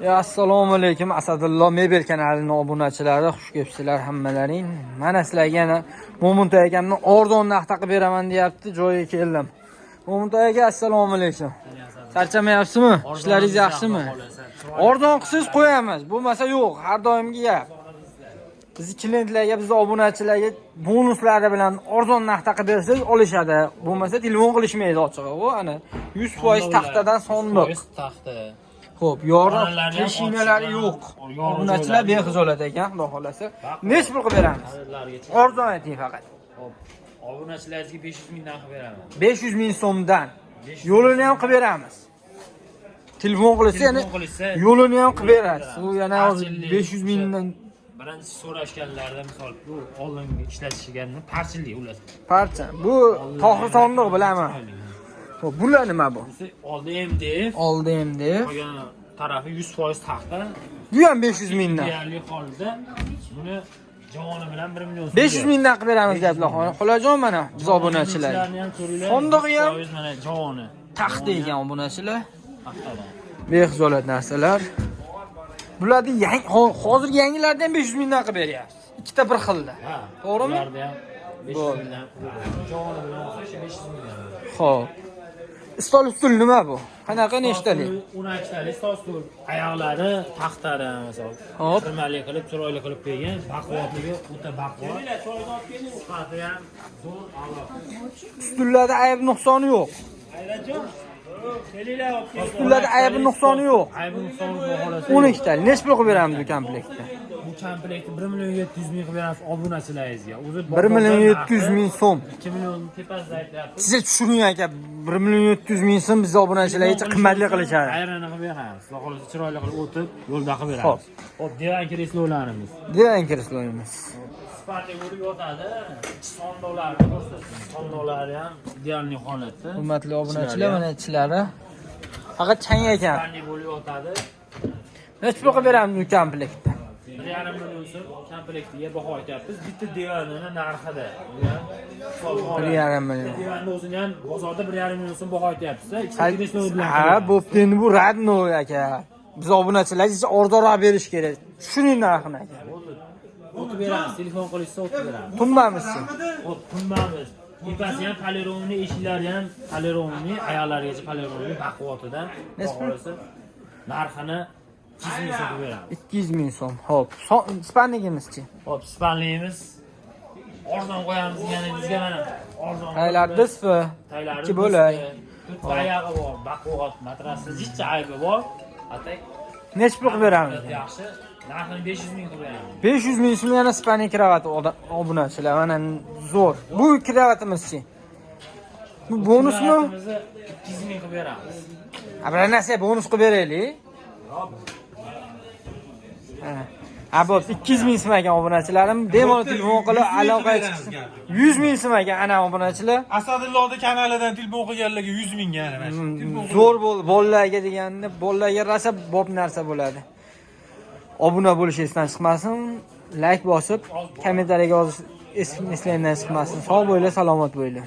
Assalomu alaykum. Asadullo Mebel kanalining obunachilari, xush kelibsizlar hammalaring. Mana sizlarga yana Mo'mintoy akamning ordon narx taqib beraman deyapti, joyiga keldim. Mo'mintoy aka, assalomu alaykum. Charchamayapsizmi? Ishlaringiz yaxshimi? Ordon qilsangiz qo'yamiz. Bo'lmasa yo'q, har doimgi gap. Bizni klientlarga, bizni obunachilarga bonuslari bilan ordon narx taqib bersangiz olishadi. Bo'lmasa telefon qilishmaydi ochig'i. Bu ana 100% taxtadan sonliq. Taxta. Xo'p, yorug' mashinalari yo'q. Obunachilar bexizolat ekan, xudo xolasa. Nech pul qilib beramiz? Arzon ayting faqat. Xo'p, obunachilaringizga 500 mingdan qilib beraman. 500 ming so'mdan. Yo'lini ham qilib beramiz. Telefon qilsa, yana yo'lini ham qilib berasiz. U yana 500 mingdan birinchi so'rashganlarda misol bu oldingi ishlatishganni parchali ular. Parcha. Bu Tohir sonliq bilaman. Xo'p, bular nima bu? Oldi MDF. Oldi MDF. Qolgan tarafi 100% taxta. Bu ham 500 mingdan. Deyarli holda buni javoni bilan 1 million. 500 mingdan qilib beramiz deyaptilar. Xolajon mana biz obunachilar. Sondig'i ham mana javoni. Taxta ekan obunachilar. Taxtadan. Bexizolat narsalar. Bularni hozirgi yangilardan 500 mingdan qilib beryapsiz. Ikkita bir xilda. To'g'rimi? Ularda ham 500 mingdan. Javoni bilan olsa 500 mingdan. Xo'p. Stol ustul nima bu? Qanaqa nechtali? 12 tali stol. Oyoqlari taxtadan misol. Hop. Firmali qilib, chiroyli qilib qo'ygan. Baquvvatligi o'ta baquvvat. Sifati ham zo'r, a'lo. Ustullarda ayb nuqsoni yo'q. Ustullarda ayb nuqsoni yo'q. Ayb nuqsoni baholasi. 12 tali. Nech pul qilib beramiz bu komplektda? Bu komplektni 1 million 700 ming qilib beramiz obunachilaringizga. O'zi 1 million 700 ming so'm. 2 million tepasida aytyapti. Siz tushuning aka, 1 million 700 ming so'm biz obunachilarga qimmatli qilishadi. Ayranni qilib beramiz. Xudo xolasa chiroyli qilib o'tib, yo'lda qilib beramiz. Xo'p, divan kreslolarimiz. Divan kreslolarimiz. Sparli bo'lib yotadi. Sondolari ko'rsating. Sondolari ham idealniy holatda. Hurmatli obunachilar, mana ichlari. Faqat chang ekan. Sparli bo'lib yotadi. Nech pul qilib beramiz bu komplektda? 1,5 million so'm komplektiga baho aytyapmiz. Bitta divanini narxida. 1,5 million. Divanni o'zini ham bozorda 1,5 million so'm baho aytyapsiz. Ikkita kreslo bilan. Ha, bo'pti, endi bu radno aka. Biz obunachilarga arzonroq berish kerak. Shuning narxini aka. O'tib beramiz, telefon qilishsa o'tib beramiz. Tumbamizchi? Xo'p, tumbamiz. Tepasi ham polerovniy, eshiklari ham polerovniy, oyoqlarigacha polerovniy baquvvatidan. Narxini 200 ming so'm beramiz. 200 ming so'm. Xo'p, spanligimizchi? Xo'p, spanligimiz arzon qo'yamiz yana bizga mana arzon. Taylar dispi. Ikki bo'lak. To'rtta oyog'i bor, baquvvat, matrasi zichcha aybi bor. Atak. Nech pul qilib beramiz? Yaxshi. Narxini 500 ming qilib beramiz. 500 ming so'm yana spanli kravati obunachilar. Mana zo'r. Bu kravatimizchi? Bu bonusmi? 200 ming qilib beramiz. Bir narsa bonus qilib beraylik. Ha, bo'pti. 200 ming so'm ekan obunachilarim. Bemalol telefon qilib aloqaga chiqsin. 100 ming so'm ekan ana obunachilar. Asadullohning kanalidan telefon qilganlarga 100 ming yana mana. Zo'r bo'ldi. Bolalarga deganda, bolalarga rosa bob narsa bo'ladi. Obuna bo'lish esdan chiqmasin. Like bosib, kommentariyaga yozish esingizdan chiqmasin. Sog' bo'linglar, salomat bo'linglar.